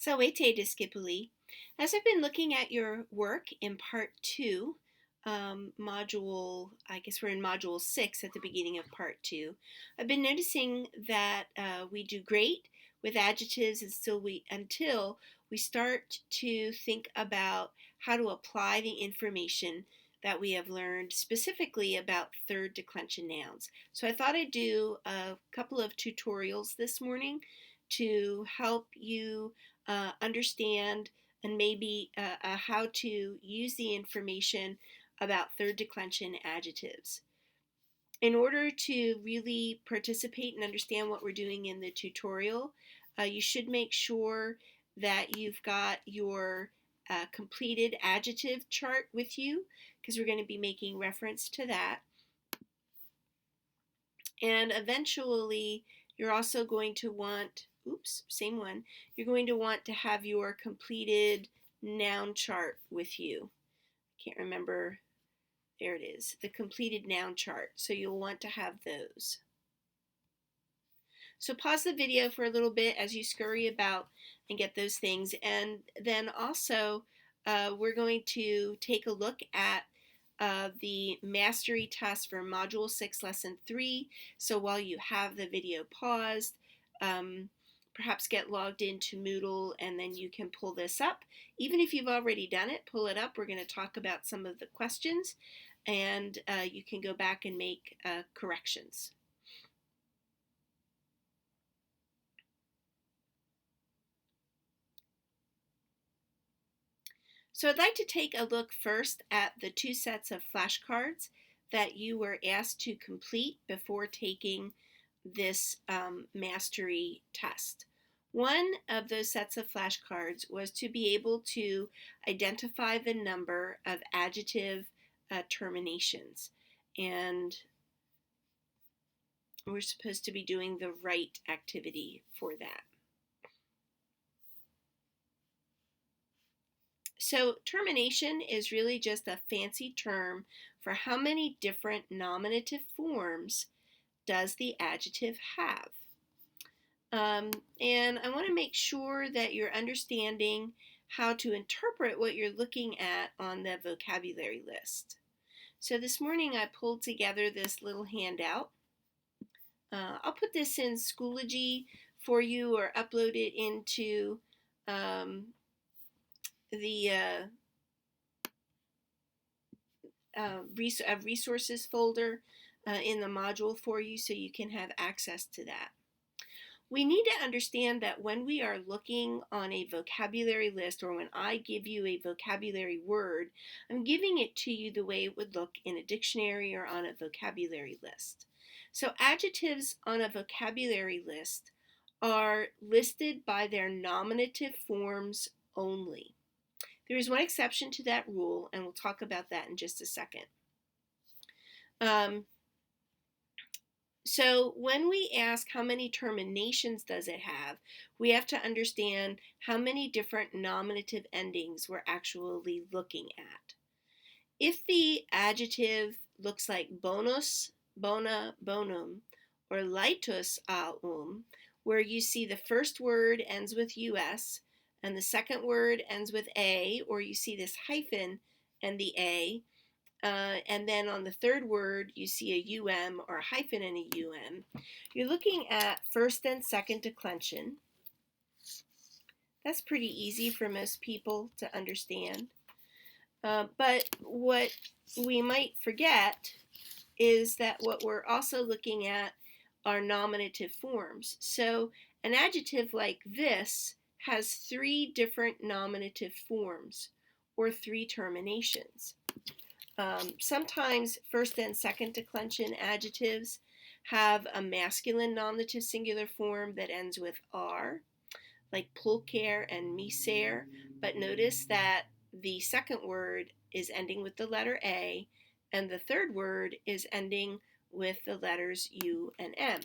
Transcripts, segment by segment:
Salve discipuli. As I've been looking at your work in part 2, I guess we're in module 6 at the beginning of part 2, I've been noticing that we do great with adjectives until we start to think about how to apply the information that we have learned specifically about third declension nouns. So I thought I'd do a couple of tutorials this morning to help you understand and maybe how to use the information about third declension adjectives. In order to really participate and understand what we're doing in the tutorial, you should make sure that you've got your completed adjective chart with you, because we're going to be making reference to that. And eventually, you're also going to want, you're going to want to have your completed noun chart with you. I can't remember, there it is, the completed noun chart. So you'll want to have those. So pause the video for a little bit as you scurry about and get those things. And then also, we're going to take a look at the mastery test for Module 6, Lesson 3. So while you have the video paused, perhaps get logged into Moodle and then you can pull this up. Even if you've already done it, pull it up. We're going to talk about some of the questions and you can go back and make corrections. So I'd like to take a look first at the two sets of flashcards that you were asked to complete before taking this mastery test. One of those sets of flashcards was to be able to identify the number of adjective terminations, and we're supposed to be doing the right activity for that. So termination is really just a fancy term for how many different nominative forms does the adjective have. And I want to make sure that you're understanding how to interpret what you're looking at on the vocabulary list. So this morning I pulled together this little handout. I'll put this in Schoology for you or upload it into the resources folder in the module for you so you can have access to that. We need to understand that when we are looking on a vocabulary list, or when I give you a vocabulary word, I'm giving it to you the way it would look in a dictionary or on a vocabulary list. So adjectives on a vocabulary list are listed by their nominative forms only. There is one exception to that rule, and we'll talk about that in just a second. So when we ask how many terminations does it have, we have to understand how many different nominative endings we're actually looking at. If the adjective looks like bonus, bona, bonum, or litus where you see the first word ends with us and the second word ends with a, or you see this hyphen and the a, and then on the third word you see a or a hyphen and a you're looking at first and second declension. That's pretty easy for most people to understand. But what we might forget is that what we're also looking at are nominative forms. So an adjective like this has 3 different nominative forms, or 3 terminations. Sometimes first and second declension adjectives have a masculine nominative singular form that ends with R, like pulcher and miser, but notice that the second word is ending with the letter A, and the third word is ending with the letters U and M.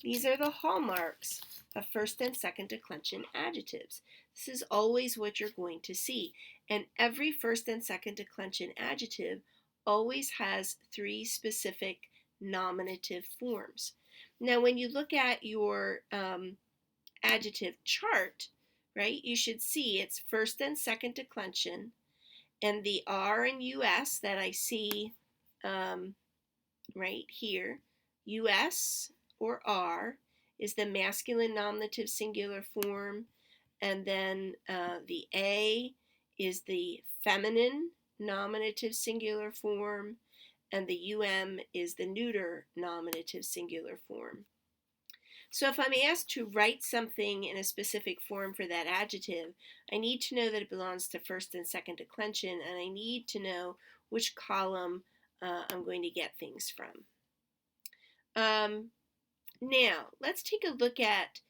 These are the hallmarks of first and second declension adjectives. This is always what you're going to see, and every first and second declension adjective always has 3 specific nominative forms. Now when you look at your adjective chart right? You should see it's first and second declension, and the R and US that I see right here, US or R is the masculine nominative singular form, and then the A is the feminine nominative singular form, and the UM is the neuter nominative singular form. So if I'm asked to write something in a specific form for that adjective, I need to know that it belongs to first and second declension, and I need to know which column I'm going to get things from. Now, let's take a look at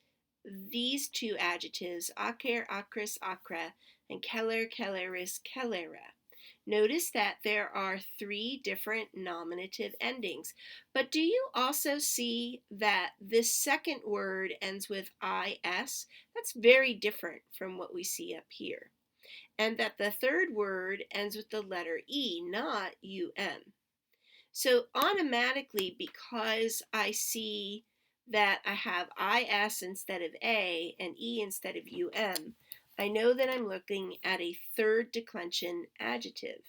these two adjectives, acer, acris, acra, and keller, kelleris, kellera. Notice that there are 3 different nominative endings. But do you also see that this second word ends with is? That's very different from what we see up here. And that the third word ends with the letter E, not um. So automatically, because I see that I have is instead of a and e instead of I know that I'm looking at a third declension adjective.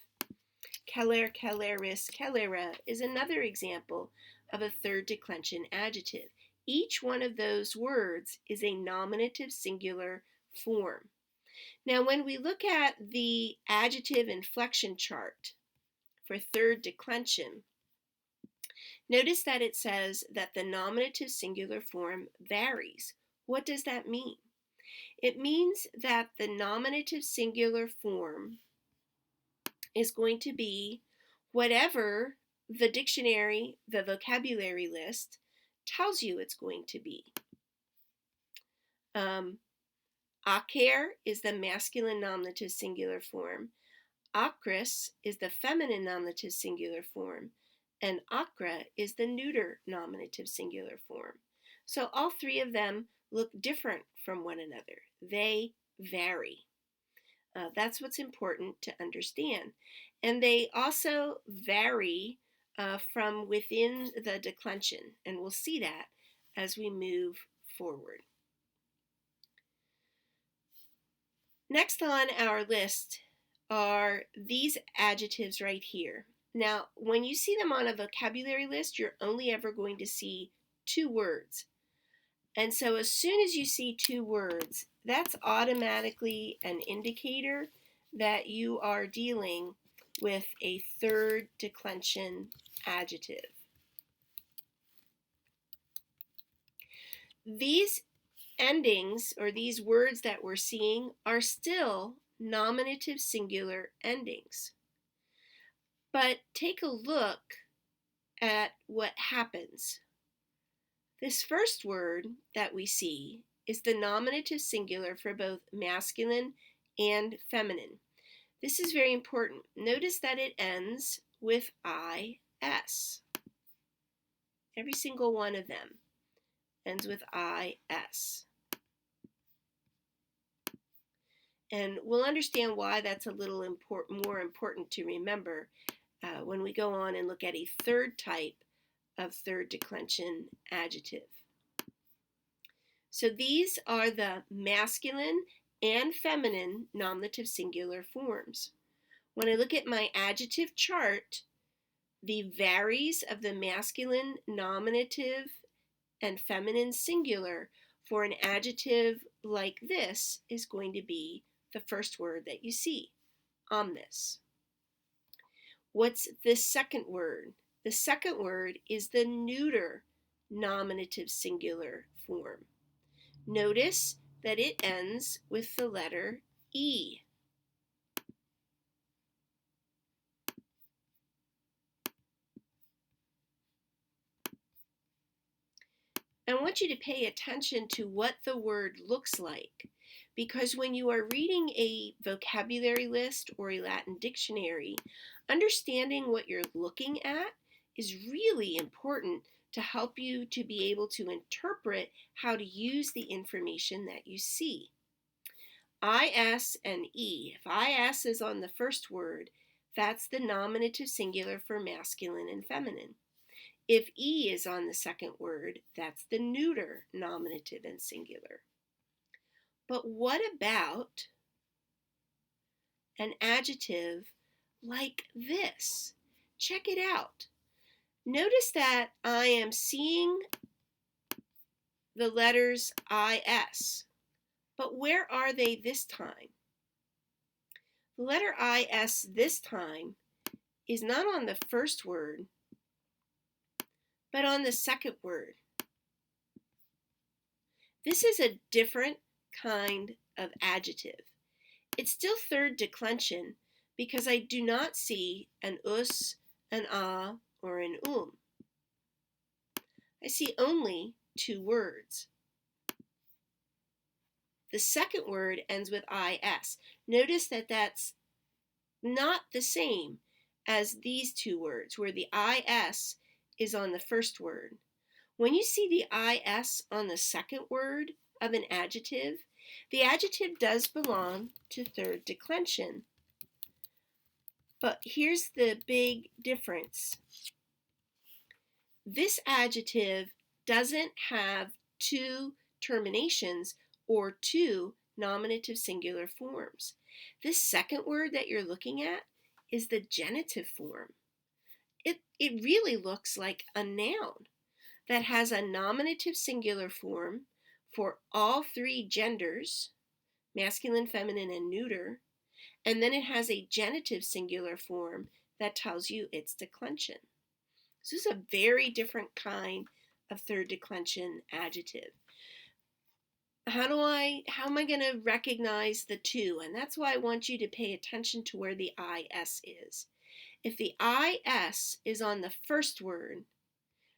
Keller, kelleris, kellera is another example of a third declension adjective. Each one of those words is a nominative singular form. Now, when we look at the adjective inflection chart for third declension, notice that it says that the nominative singular form varies. What does that mean? It means that the nominative singular form is going to be whatever the dictionary, the vocabulary list, tells you it's going to be. Acer is the masculine nominative singular form. Acris is the feminine nominative singular form. And acra is the neuter nominative singular form. So all 3 of them look different from one another. They vary. That's what's important to understand. And they also vary from within the declension, and we'll see that as we move forward. Next on our list are these adjectives right here. Now, when you see them on a vocabulary list, you're only ever going to see 2 words. And so as soon as you see 2 words, that's automatically an indicator that you are dealing with a third declension adjective. These endings, or these words that we're seeing, are still nominative singular endings. But take a look at what happens. This first word that we see is the nominative singular for both masculine and feminine. This is very important. Notice that it ends with is. Every single one of them ends with is. And we'll understand why that's a little more important to remember when we go on and look at a third type of third declension adjective. So these are the masculine and feminine nominative singular forms. When I look at my adjective chart, the varies of the masculine nominative and feminine singular for an adjective like this is going to be the first word that you see, omnis. What's the second word? The second word is the neuter nominative singular form. Notice that it ends with the letter E. I want you to pay attention to what the word looks like, because when you are reading a vocabulary list or a Latin dictionary, understanding what you're looking at is really important to help you to be able to interpret how to use the information that you see. Is and E. If is is on the first word, that's the nominative singular for masculine and feminine. If E is on the second word, that's the neuter nominative and singular. But what about an adjective like this? Check it out. Notice that I am seeing the letters IS, but where are they this time? The letter IS this time is not on the first word, but on the second word. This is a different kind of adjective. It's still third declension because I do not see an us, an a, or an I see only two words. The second word ends with is. Notice that that's not the same as these two words where the is is on the first word. When you see the is on the second word of an adjective, the adjective does belong to third declension. But here's the big difference. This adjective doesn't have two terminations or two nominative singular forms. This second word that you're looking at is the genitive form. It really looks like a noun that has a nominative singular form for all three genders, masculine, feminine, and neuter, and then it has a genitive singular form that tells you its declension. So this is a very different kind of third declension adjective. How am I going to recognize the two? And that's why I want you to pay attention to where the is is. If the is on the first word,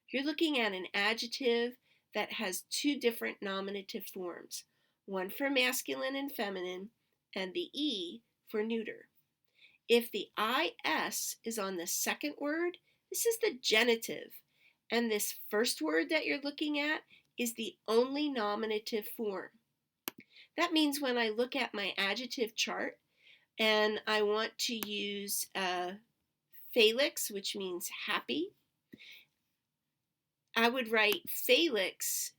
you're looking at an adjective that has two different nominative forms, one for masculine and feminine, and the e for neuter. If the is on the second word, this is the genitive, and this first word that you're looking at is the only nominative form. That means when I look at my adjective chart and I want to use Felix, which means happy, I would write Felix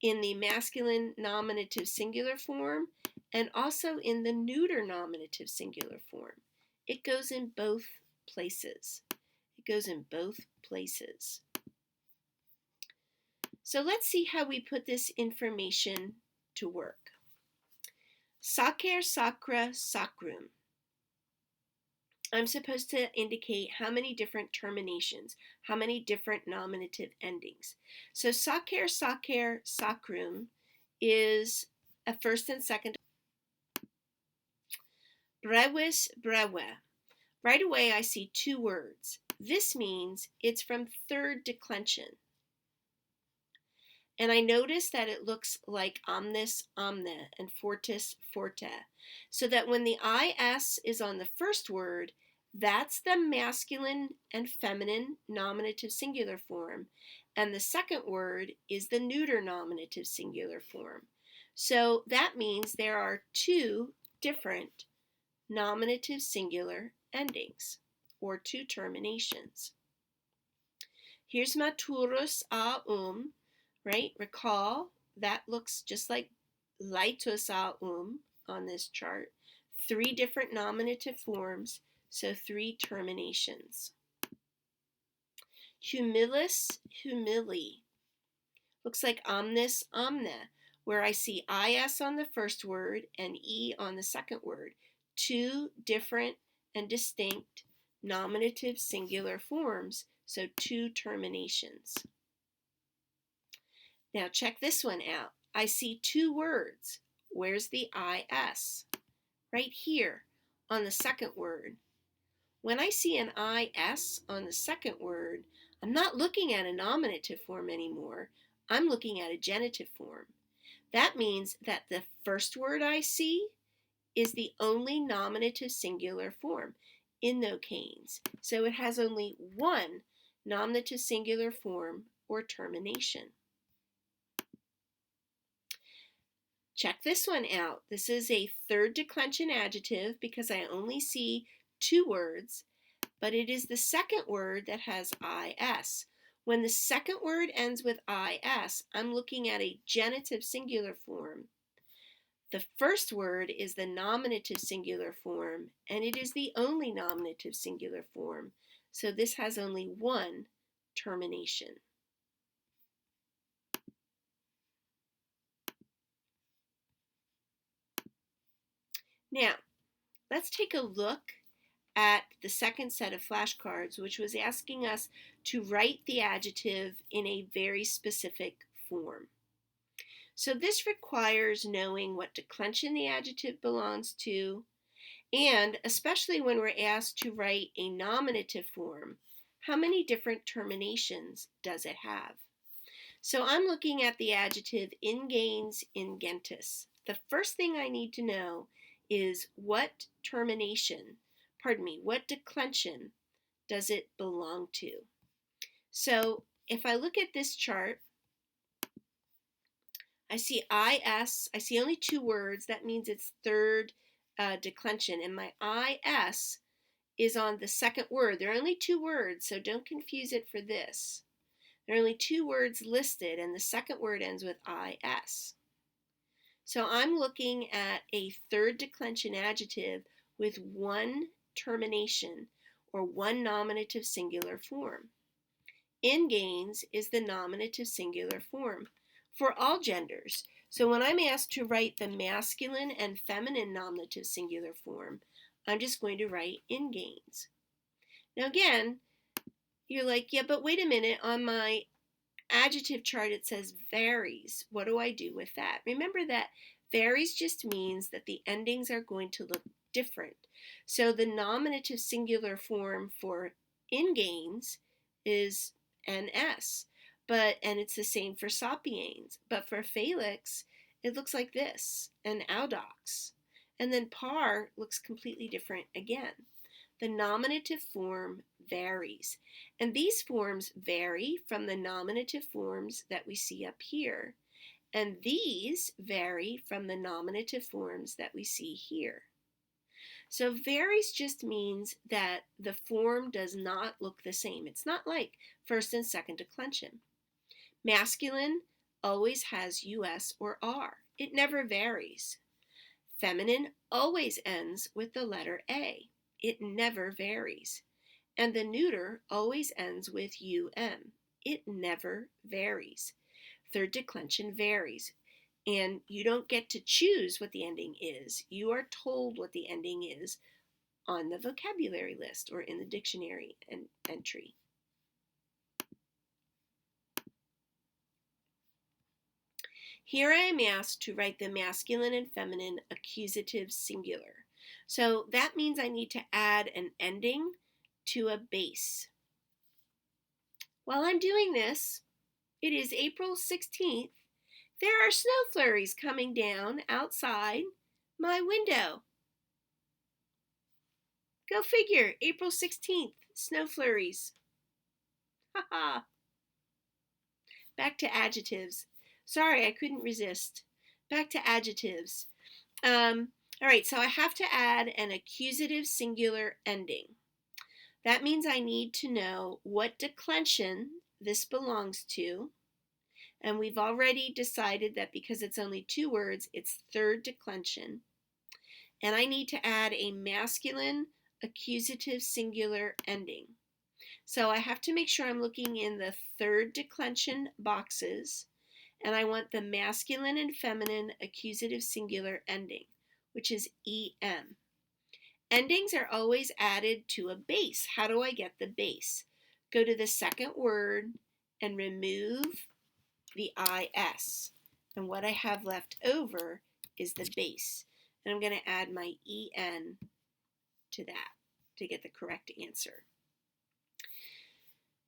in the masculine nominative singular form and also in the neuter nominative singular form. It goes in both places. It goes in both places. So let's see how we put this information to work. Sacer, sacra, sacrum. I'm supposed to indicate how many different terminations, how many different nominative endings. So sacer, sacer, sacrum is a first and second. Brevis, brewe. Right away I see two words. This means it's from third declension. And I notice that it looks like omnis, omne, and fortis, forte. So that when the is is on the first word, that's the masculine and feminine nominative singular form. And the second word is the neuter nominative singular form. So that means there are two different nominative singular endings, or two terminations. Here's maturus a right? Recall, that looks just like lightus a on this chart. Three different nominative forms, so three terminations. Humilis, humili. Looks like omnis, omne, where I see is on the first word and e on the second word. Two different and distinct nominative singular forms, so two terminations. Now check this one out. I see two words. Where's the is? Right here on the second word. When I see an is on the second word, I'm not looking at a nominative form anymore. I'm looking at a genitive form. That means that the first word I see is the only nominative singular form, innocanes. So it has only one nominative singular form or termination. Check this one out. This is a third declension adjective because I only see two words, but it is the second word that has is. When the second word ends with is, I'm looking at a genitive singular form. The first word is the nominative singular form, and it is the only nominative singular form. So this has only one termination. Now, let's take a look at the second set of flashcards, which was asking us to write the adjective in a very specific form. So this requires knowing what declension the adjective belongs to, and especially when we're asked to write a nominative form, how many different terminations does it have? So I'm looking at the adjective ingens ingentis. The first thing I need to know is what what declension does it belong to? So if I look at this chart, I see IS, I see only two words. That means it's third declension, and my IS is on the second word. There are only two words, so don't confuse it for this. There are only two words listed, and the second word ends with IS. So I'm looking at a third declension adjective with one termination or one nominative singular form. Ingens is the nominative singular form for all genders. So when I'm asked to write the masculine and feminine nominative singular form, I'm just going to write ingens. Now again, you're like, yeah, but wait a minute, on my adjective chart it says varies. What do I do with that? Remember that varies just means that the endings are going to look different. So the nominative singular form for ingens is ns, and it's the same for sapiens. But for Felix, it looks like this, and audax. And then par looks completely different again. The nominative form varies, and these forms vary from the nominative forms that we see up here, and these vary from the nominative forms that we see here. So varies just means that the form does not look the same. It's not like first and second declension. Masculine always has US or R. It never varies. Feminine always ends with the letter A. It never varies. And the neuter always ends with UM. It never varies. Third declension varies. And you don't get to choose what the ending is. You are told what the ending is on the vocabulary list or in the dictionary entry. Here I am asked to write the masculine and feminine accusative singular. So that means I need to add an ending to a base. While I'm doing this, it is April 16th. There are snow flurries coming down outside my window. Go figure, April 16th, snow flurries. Haha. Back to adjectives. Sorry, I couldn't resist. Back to adjectives. All right, so I have to add an accusative singular ending. That means I need to know what declension this belongs to. And we've already decided that because it's only two words, it's third declension. And I need to add a masculine accusative singular ending. So I have to make sure I'm looking in the third declension boxes, and I want the masculine and feminine accusative singular ending, which is EM. Endings are always added to a base. How do I get the base? Go to the second word and remove the IS. And what I have left over is the base. And I'm going to add my EN to that to get the correct answer.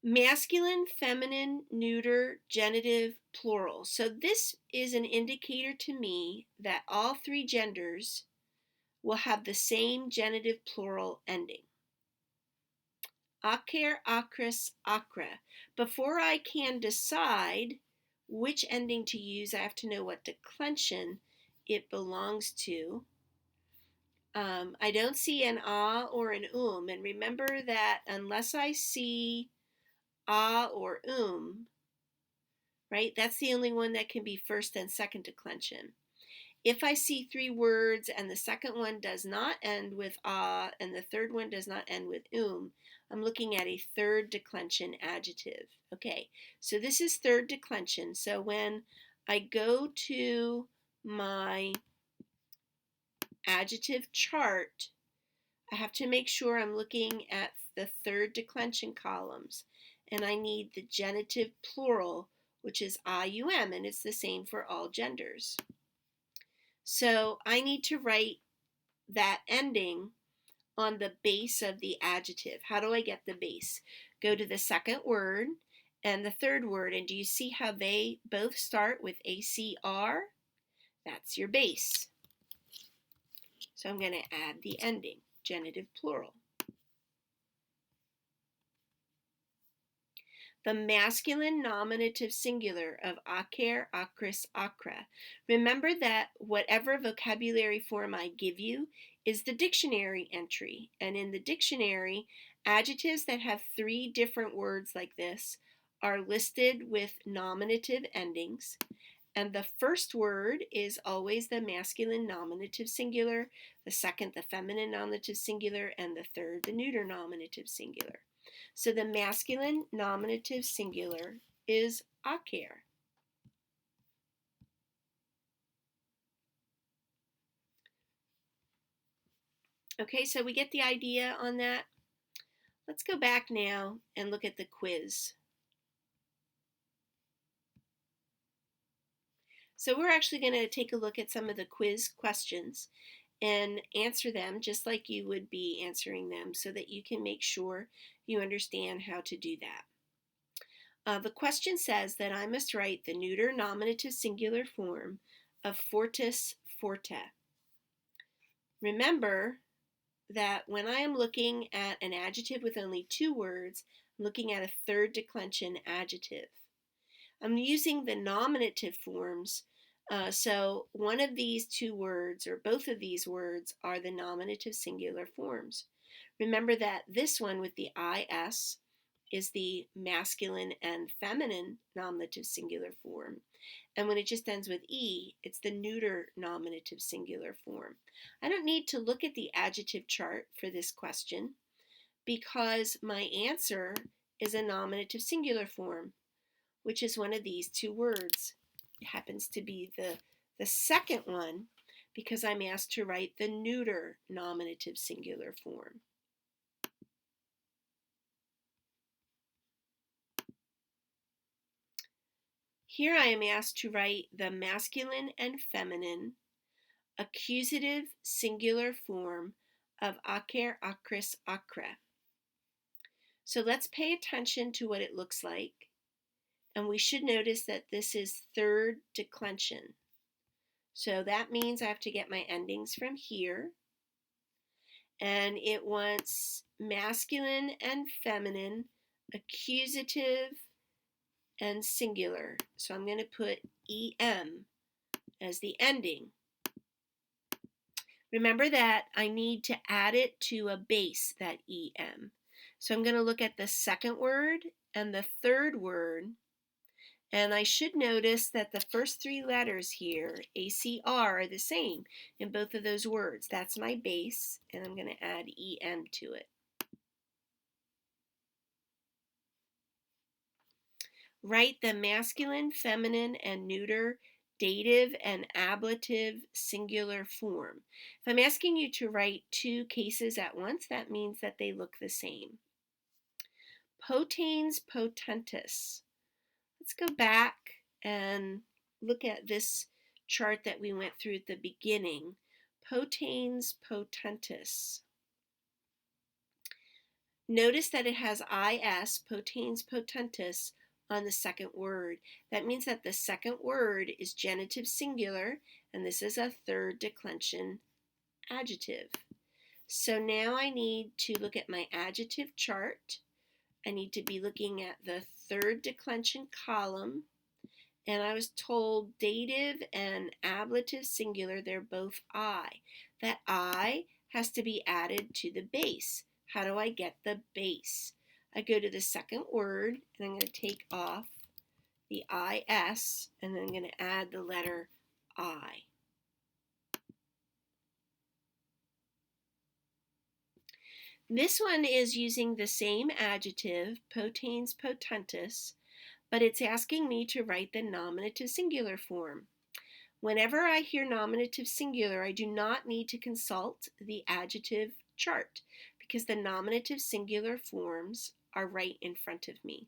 Masculine, feminine, neuter, genitive, plural. So this is an indicator to me that all three genders will have the same genitive plural ending. Acer, acris, acra. Before I can decide which ending to use, I have to know what declension it belongs to. I don't see an a or an and remember that unless I see a or right, that's the only one that can be first and second declension. If I see three words and the second one does not end with a and the third one does not end with I'm looking at a third declension adjective. Okay, so this is third declension. So when I go to my adjective chart, I have to make sure I'm looking at the third declension columns, and I need the genitive plural, which is IUM, and it's the same for all genders. So I need to write that ending on the base of the adjective. How do I get the base? Go to the second word and the third word, and do you see how they both start with ACR? That's your base. So I'm going to add the ending, genitive plural. The masculine nominative singular of acer, acris, acra. Remember that whatever vocabulary form I give you is the dictionary entry. And in the dictionary, adjectives that have three different words like this are listed with nominative endings. And the first word is always the masculine nominative singular, the second the feminine nominative singular, and the third the neuter nominative singular. So the masculine nominative singular is acer. Okay, so we get the idea on that. Let's go back now and look at the quiz. So we're actually going to take a look at some of the quiz questions and answer them just like you would be answering them so that you can make sure you understand how to do that. The question says that I must write the neuter nominative singular form of fortis, forte. Remember that when I am looking at an adjective with only two words, I'm looking at a third declension adjective. I'm using the nominative forms, so one of these two words or both of these words are the nominative singular forms. Remember that this one with the IS is the masculine and feminine nominative singular form. And when it just ends with E, it's the neuter nominative singular form. I don't need to look at the adjective chart for this question because my answer is a nominative singular form, which is one of these two words. It happens to be the second one because I'm asked to write the neuter nominative singular form. Here I am asked to write the masculine and feminine accusative singular form of acer, acris, acra. So let's pay attention to what it looks like. And we should notice that this is third declension. So that means I have to get my endings from here. And it wants masculine and feminine, accusative and singular. So I'm going to put EM as the ending. Remember that I need to add it to a base, that EM. So I'm going to look at the second word and the third word. And I should notice that the first three letters here, ACR, are the same in both of those words. That's my base, and I'm going to add EM to it. Write the masculine, feminine, and neuter dative and ablative singular form. If I'm asking you to write two cases at once, that means that they look the same. Potens, potentis. Let's go back and look at this chart that we went through at the beginning. Potens, potentis. Notice that it has IS, potens, potentis, on the second word. That means that the second word is genitive singular, and this is a third declension adjective. So now I need to look at my adjective chart. I need to be looking at the third declension column, and I was told dative and ablative singular, they're both I. That I has to be added to the base. How do I get the base? I go to the second word, and I'm going to take off the IS, and then I'm going to add the letter I. This one is using the same adjective, potens potentis, but it's asking me to write the nominative singular form. Whenever I hear nominative singular, I do not need to consult the adjective chart because the nominative singular forms are right in front of me.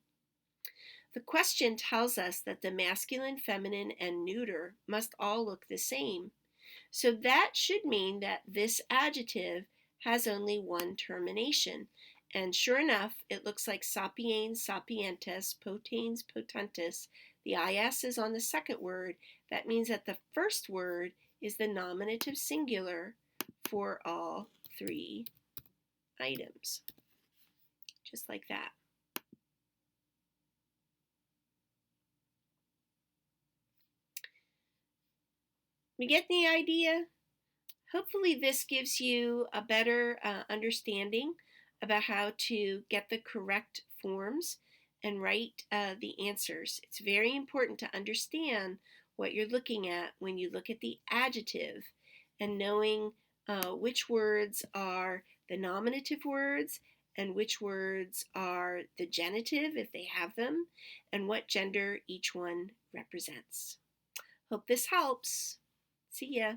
The question tells us that the masculine, feminine, and neuter must all look the same. So that should mean that this adjective has only one termination. And sure enough, it looks like sapiens, sapientes, potens, potentis. The is is on the second word. That means that the first word is the nominative singular for all three items. Just like that. We get the idea? Hopefully this gives you a better understanding about how to get the correct forms and write the answers. It's very important to understand what you're looking at when you look at the adjective and knowing which words are the nominative words and which words are the genitive if they have them and what gender each one represents. Hope this helps. See ya.